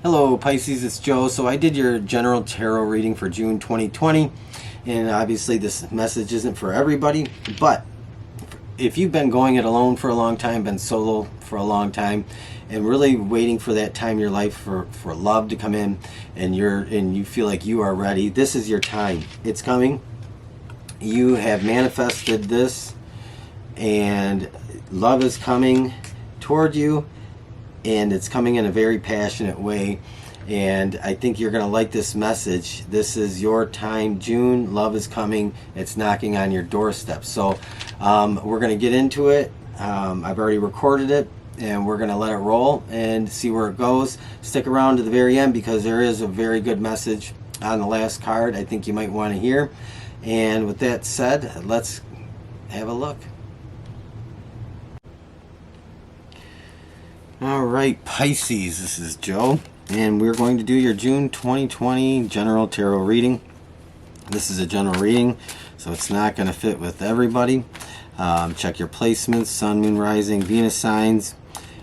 Hello Pisces, it's Joe. So I did your general tarot reading for June 2020, and obviously this message isn't for everybody, but if you've been going it alone for a long time, been solo for a long time, and really waiting for that time in your life for love to come in, and you feel like you are ready, this is your time. It's coming. You have manifested this, and love is coming toward you, and it's coming in a very passionate way. And I think you're going to like this message. This is your time. June, love is coming. It's knocking on your doorstep. So we're going to get into it. I've already recorded it, and we're going to let it roll and see where it goes. Stick around to the very end because there is a very good message on the last card I think you might want to hear. And with that said, let's have a look. Alright, Pisces, this is Joe, and we're going to do your June 2020 general tarot reading. This is a general reading, so it's not going to fit with everybody. Check your placements, Sun, Moon, Rising, Venus signs,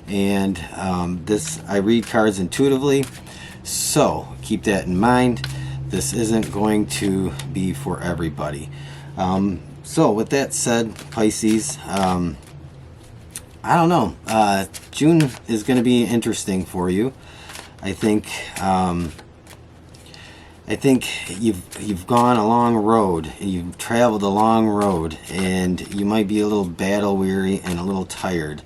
and I read cards intuitively, so keep that in mind. This isn't going to be for everybody. So with that said, Pisces, I don't know. June is going to be interesting for you. I think you've gone a long road. You've traveled a long road, and you might be a little battle weary and a little tired.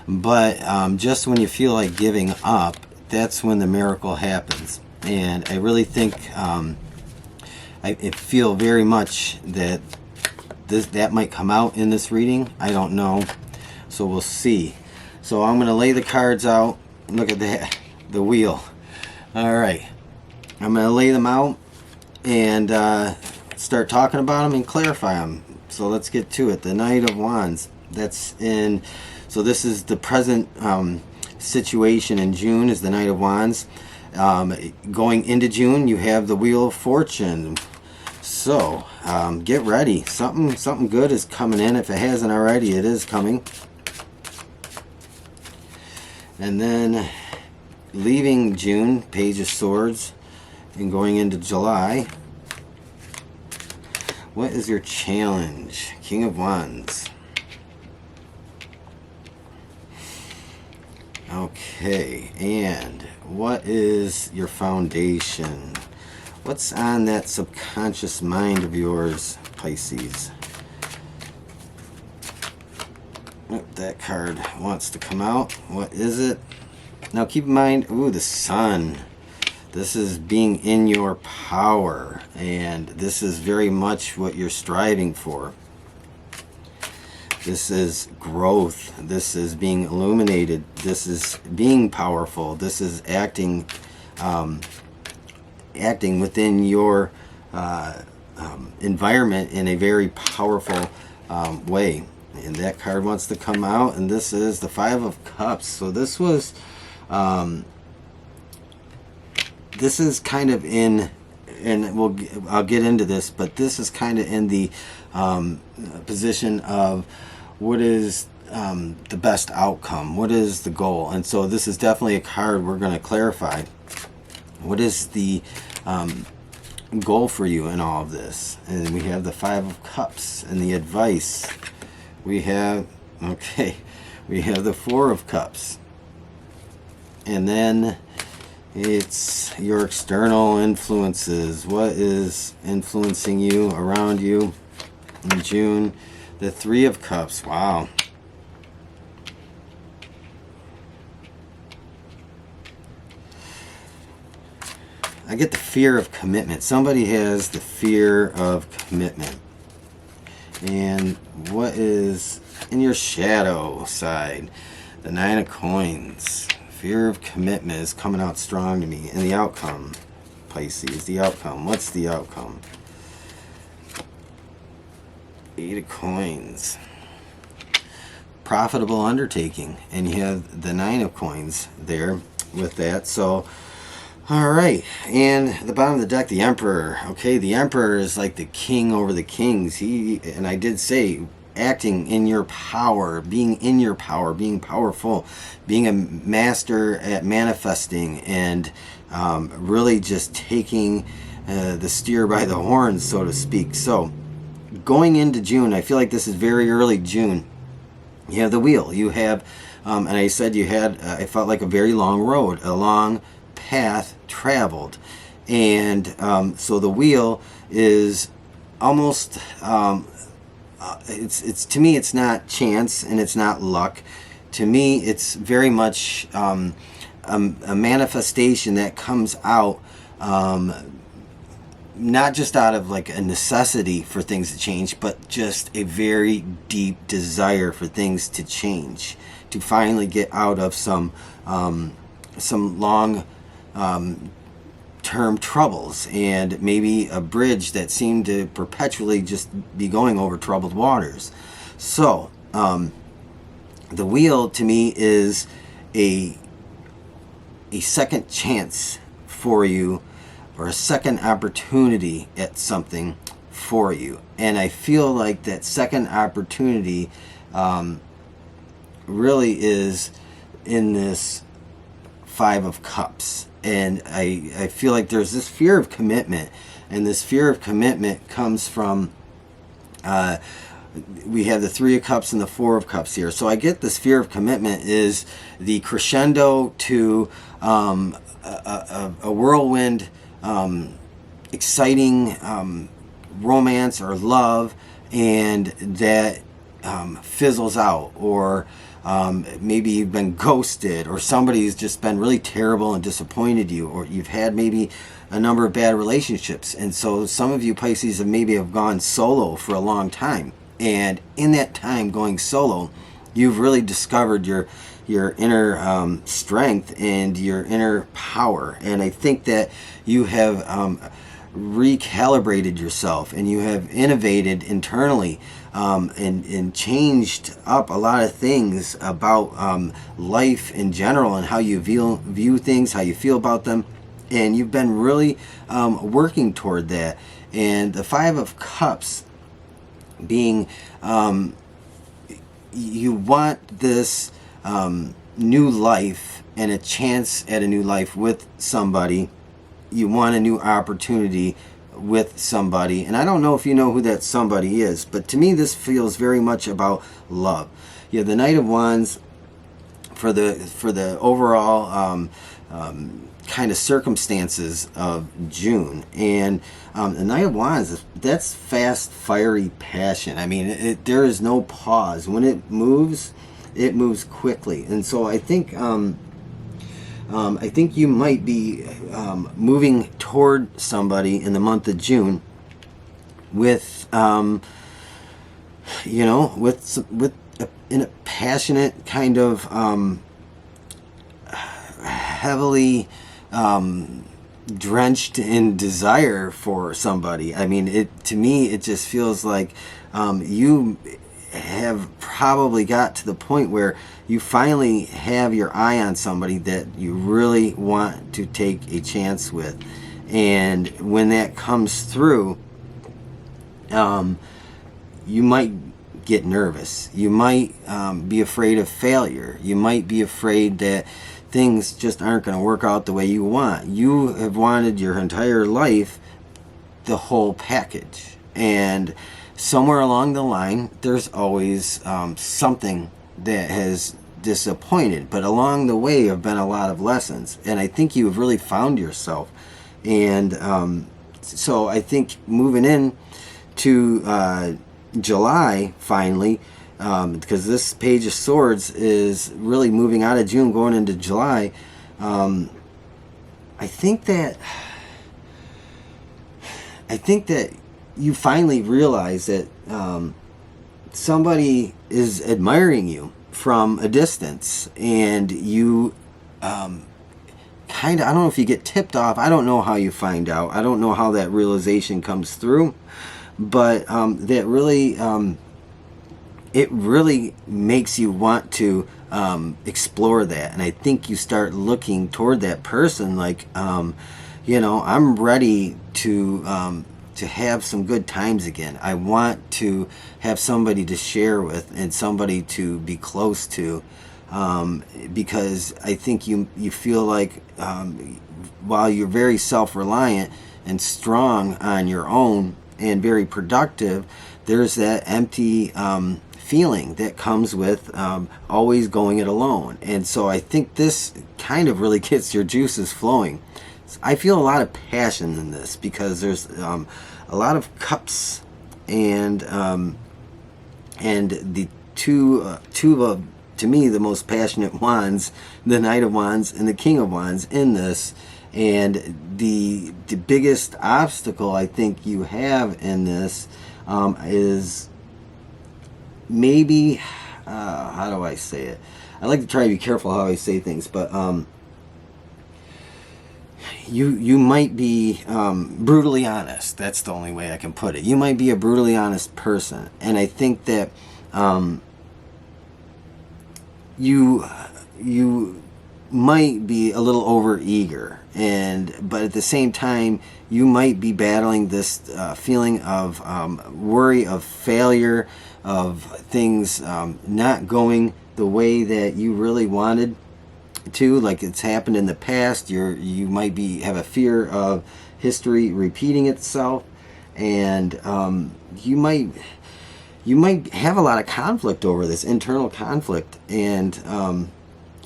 But just when you feel like giving up, that's when the miracle happens. And I really think I feel very much that that might come out in this reading. I don't know. So we'll see. So I'm going to lay the cards out. Look at that, the wheel. Alright. I'm going to lay them out and start talking about them and clarify them. So let's get to it. The Knight of Wands. So this is the present situation in June is the Knight of Wands. Going into June, you have the Wheel of Fortune. So get ready. Something good is coming in. If it hasn't already, it is coming. And then leaving June, Page of Swords, and going into July. What is your challenge? King of Wands. Okay, and what is your foundation? What's on that subconscious mind of yours, Pisces? Oh, that card wants to come out. What is it? Now keep in mind, ooh, the Sun. This is being in your power, and this is very much what you're striving for. This is growth. This is being illuminated. This is being powerful. This is acting within your environment in a very powerful way. And that card wants to come out, and this is the Five of Cups. So this was this is kind of in, and I'll get into this, but this is kind of in the position of what is the best outcome, what is the goal. And so this is definitely a card we're going to clarify. What is the goal for you in all of this? And we have the Five of Cups and the advice. We have the Four of Cups, and then it's your external influences. What is influencing you, around you in June? The Three of Cups. Wow. I get the fear of commitment. Somebody has the fear of commitment. And what is in your shadow side? The Nine of Coins. Fear of commitment is coming out strong to me. And the outcome, Pisces, the outcome. What's the outcome? Eight of Coins. Profitable undertaking. And you have the Nine of Coins there with that. So, alright, and the bottom of the deck, the Emperor. Okay, the Emperor is like the king over the kings. And I did say, acting in your power, being in your power, being powerful, being a master at manifesting, and really just taking the steer by the horns, so to speak. So going into June, I feel like this is very early June. You have the wheel. You have, and I said you had, I felt like a very long road, a long path traveled. And so the wheel is almost, it's to me, it's not chance and it's not luck. To me, it's very much a manifestation that comes out, not just out of like a necessity for things to change, but just a very deep desire for things to change, to finally get out of some long term troubles, and maybe a bridge that seemed to perpetually just be going over troubled waters. So the wheel to me is a second chance for you, or a second opportunity at something for you. And I feel like that second opportunity really is in this Five of Cups. And I feel like there's this fear of commitment, and this fear of commitment comes from we have the Three of Cups and the Four of Cups here. So I get this fear of commitment is the crescendo to a whirlwind, exciting romance or love, and that fizzles out, or maybe you've been ghosted, or somebody's just been really terrible and disappointed you, or you've had maybe a number of bad relationships. And so some of you Pisces have gone solo for a long time, and in that time going solo, you've really discovered your inner strength and your inner power. And I think that you have recalibrated yourself, and you have innovated internally, and changed up a lot of things about life in general, and how you view things, how you feel about them. And you've been really working toward that. And the Five of Cups being, you want this new life and a chance at a new life with somebody. You want a new opportunity with somebody, and I don't know if you know who that somebody is, but to me this feels very much about love. You have the Knight of Wands for the overall kind of circumstances of June, and the Knight of Wands, that's fast, fiery passion. I mean, there is no pause. When it moves quickly. And so I think you might be moving toward somebody in the month of June with in a passionate kind of heavily drenched in desire for somebody. I mean, to me it just feels like you have probably got to the point where you finally have your eye on somebody that you really want to take a chance with. And when that comes through, you might get nervous. You might be afraid of failure. You might be afraid that things just aren't going to work out the way you want. You have wanted your entire life the whole package. And somewhere along the line, there's always something that has disappointed. But along the way have been a lot of lessons. And I think you have really found yourself. And so I think moving in to July, finally, because this Page of Swords is really moving out of June, going into July, I think that you finally realize that somebody is admiring you from a distance, and you kind of, I don't know if you get tipped off. I don't know how you find out. I don't know how that realization comes through, but that really, it really makes you want to explore that. And I think you start looking toward that person like, I'm ready to to have some good times again. I want to have somebody to share with and somebody to be close to, because I think you feel like while you're very self-reliant and strong on your own and very productive, there's that empty feeling that comes with always going it alone. And so I think this kind of really gets your juices flowing. I feel a lot of passion in this because there's a lot of cups and the two of, to me, the most passionate wands, the Knight of Wands and the King of Wands in this. And the biggest obstacle I think you have in this is maybe, how do I say it? I like to try to be careful how I say things, but you might be brutally honest. That's the only way I can put it. You might be a brutally honest person, and I think that you might be a little overeager, but at the same time you might be battling this feeling of worry of failure, of things not going the way that you really wanted to, like it's happened in the past. You might have a fear of history repeating itself, and you might have a lot of conflict over this, internal conflict. And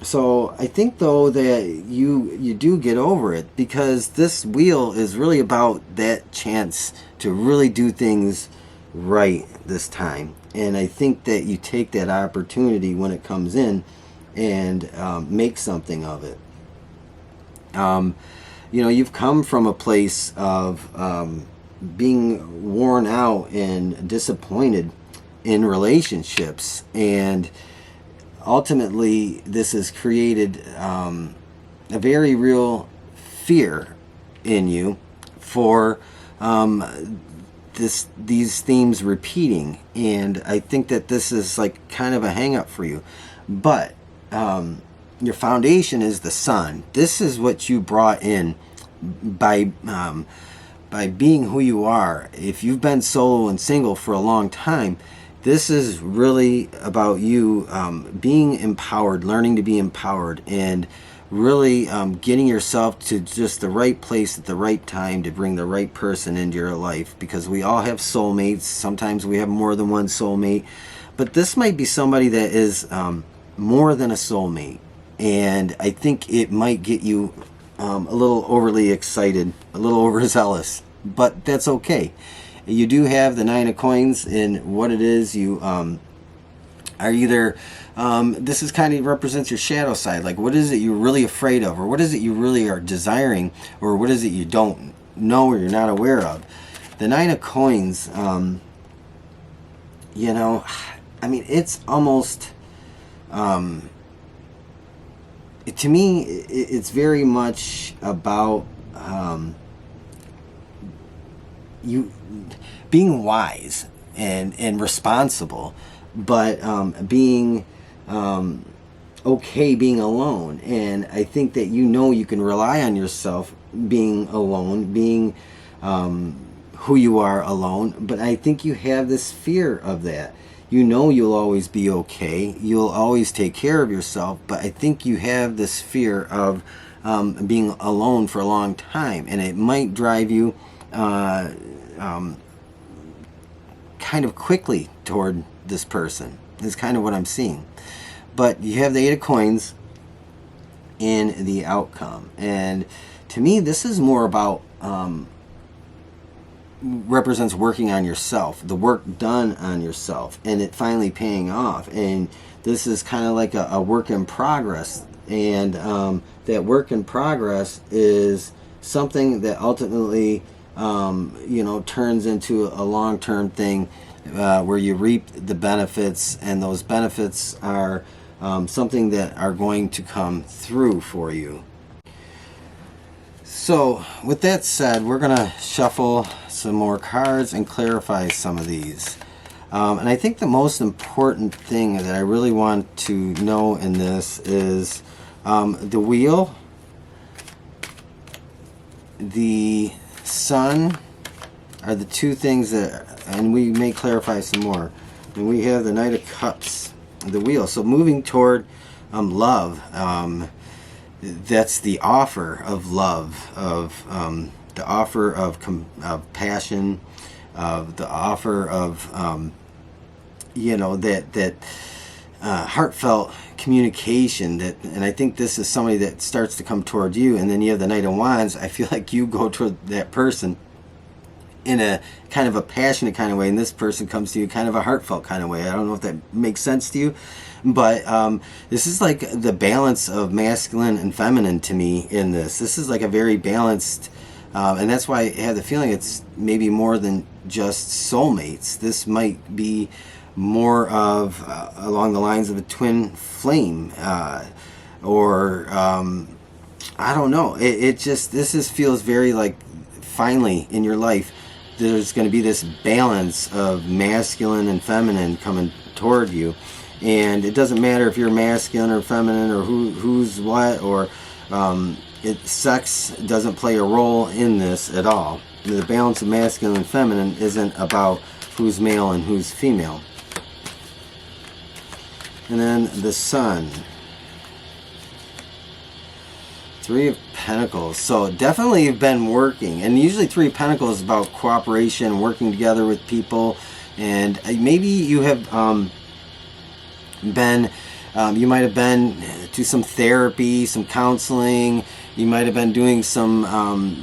so I think though that you do get over it, because this wheel is really about that chance to really do things right this time. And I think that you take that opportunity when it comes in and make something of it. You've come from a place of being worn out and disappointed in relationships, and ultimately this has created a very real fear in you for these themes repeating. And I think that this is like kind of a hang up for you, but your foundation is the sun. This is what you brought in by being who you are. If you've been solo and single for a long time, this is really about you being empowered, learning to be empowered, and really getting yourself to just the right place at the right time to bring the right person into your life, because we all have soulmates. Sometimes we have more than one soulmate, but this might be somebody that is more than a soulmate, and I think it might get you a little overly excited, a little overzealous, but that's okay. You do have the Nine of Coins, and what it is, you are either this is kind of represents your shadow side. Like, what is it you're really afraid of, or what is it you really are desiring, or what is it you don't know or you're not aware of? The Nine of Coins, it's almost to me it's very much about you being wise and responsible, but being okay being alone. And I think that you can rely on yourself being alone, being who you are alone. But I think you have this fear of that. You'll always be okay. You'll always take care of yourself. But I think you have this fear of being alone for a long time. And it might drive you kind of quickly toward this person, is kind of what I'm seeing. But you have the Eight of Coins in the outcome. And to me, this is more about represents working on yourself, the work done on yourself, and it finally paying off. And this is kind of like a work in progress. And that work in progress is something that ultimately turns into a long-term thing where you reap the benefits, and those benefits are something that are going to come through for you. So with that said, we're going to shuffle some more cards and clarify some of these. And I think the most important thing that I really want to know in this is the Wheel, the Sun, are the two things that, and we may clarify some more. And we have the Knight of Cups, the Wheel. So moving toward love. That's the offer of love, of the offer of passion, of the offer of you know, that heartfelt communication. That, and I think this is somebody that starts to come toward you. And then you have the Knight of Wands. I feel like you go toward that person in a kind of a passionate kind of way, and this person comes to you kind of a heartfelt kind of way. I don't know if that makes sense to you, but this is like the balance of masculine and feminine to me in this. This is like a very balanced, and that's why I have the feeling it's maybe more than just soulmates. This might be more of along the lines of a twin flame, or I don't know. It just, feels very like finally in your life there's going to be this balance of masculine and feminine coming toward you. And it doesn't matter if you're masculine or feminine or who's what, or sex doesn't play a role in this at all. The balance of masculine and feminine isn't about who's male and who's female. And then the Sun. Three of Pentacles. So definitely you've been working. And usually Three of Pentacles is about cooperation, working together with people. And maybe you have you might have been to some therapy, some counseling. You might have been doing some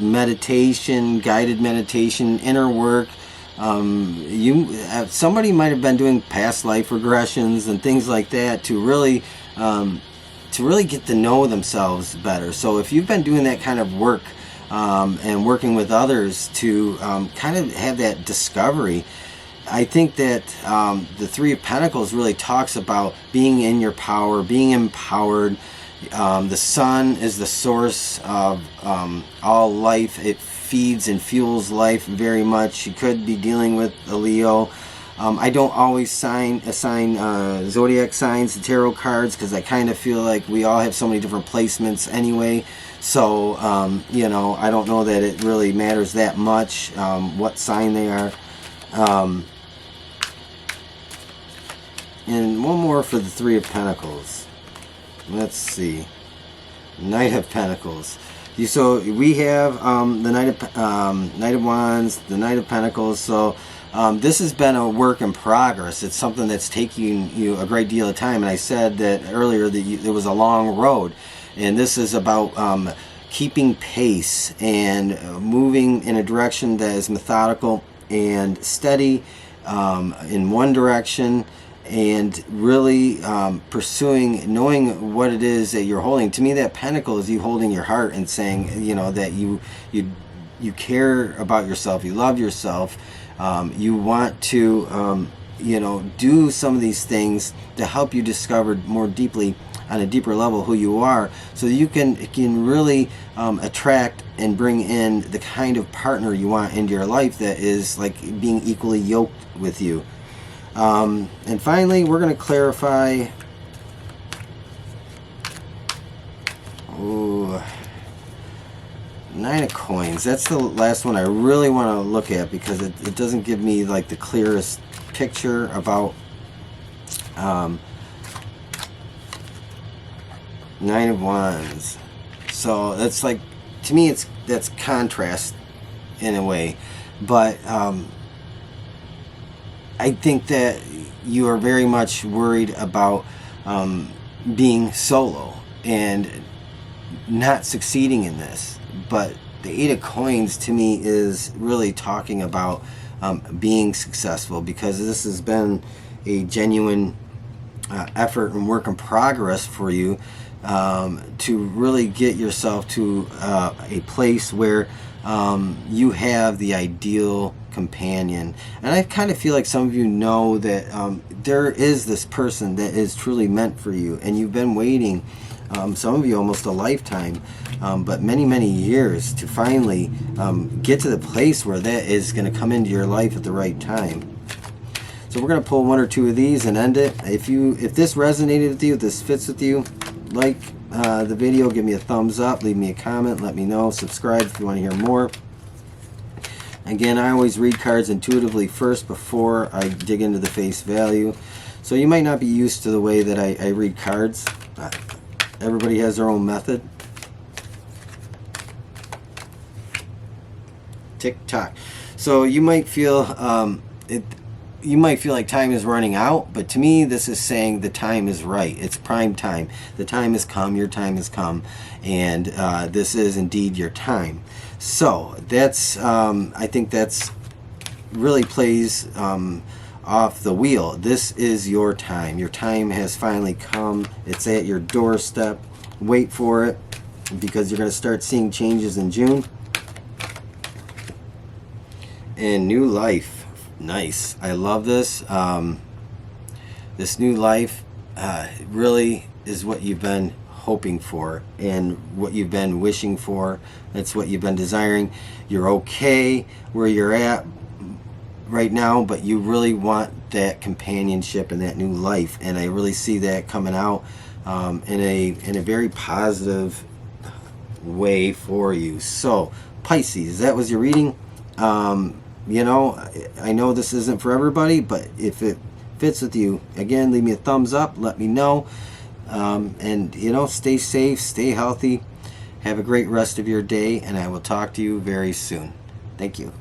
meditation, guided meditation, inner work. Somebody might have been doing past life regressions and things like that to really get to know themselves better. So if you've been doing that kind of work and working with others to kind of have that discovery, I think that the Three of Pentacles really talks about being in your power, being empowered. The sun is the source of all life. It feeds and fuels life very much. You could be dealing with a Leo. I don't always assign zodiac signs to tarot cards because I kind of feel like we all have so many different placements anyway. So, you know, I don't know that it really matters that much what sign they are. And one more for the Three of Pentacles. Let's see. Knight of Pentacles. So we have the Knight of Wands, the Knight of Pentacles. So this has been a work in progress. It's something that's taking you a great deal of time. And I said that earlier that it was a long road. And this is about keeping pace and moving in a direction that is methodical and steady in one direction, and really pursuing, knowing what it is that you're holding. To me, that pentacle is you holding your heart and saying, you know, that you care about yourself, you love yourself, you want to, you know, do some of these things to help you discover more deeply, on a deeper level, who you are, so that you can really attract and bring in the kind of partner you want into your life that is like being equally yoked with you. And finally, we're going to clarify. Ooh, Nine of Coins. That's the last one I really want to look at because it doesn't give me like the clearest picture about Nine of Wands. So that's like, to me, that's contrast in a way, but I think that you are very much worried about being solo and not succeeding in this. But the Eight of Coins to me is really talking about being successful, because this has been a genuine effort and work in progress for you to really get yourself to a place where you have the ideal companion. And I kind of feel like some of you know that there is this person that is truly meant for you, and you've been waiting, some of you almost a lifetime, but many years to finally get to the place where that is going to come into your life at the right time. So we're going to pull one or two of these and end it. If this resonated with you, if this fits with you, like the video, give me a thumbs up, leave me a comment, let me know, subscribe if you want to hear more. Again, I always read cards intuitively first before I dig into the face value. So you might not be used to the way that I read cards. Everybody has their own method. Tick tock. So you might feel you might feel like time is running out, but to me this is saying the time is right. It's prime time. The time has come. Your time has come, and this is indeed your time. So that's I think that's really plays off the wheel. This is your time. Your time has finally come. It's at your doorstep. Wait for it, because you're going to start seeing changes in June. And new life. Nice. I love this. This new life really is what you've been hoping for and what you've been wishing for. That's what you've been desiring. You're okay where you're at right now, but you really want that companionship and that new life, and I really see that coming out in a very positive way for you. So Pisces, that was your reading. You know, I know this isn't for everybody, but if it fits with you, again, leave me a thumbs up, let me know, and you know, stay safe, stay healthy, have a great rest of your day, and I will talk to you very soon. Thank you.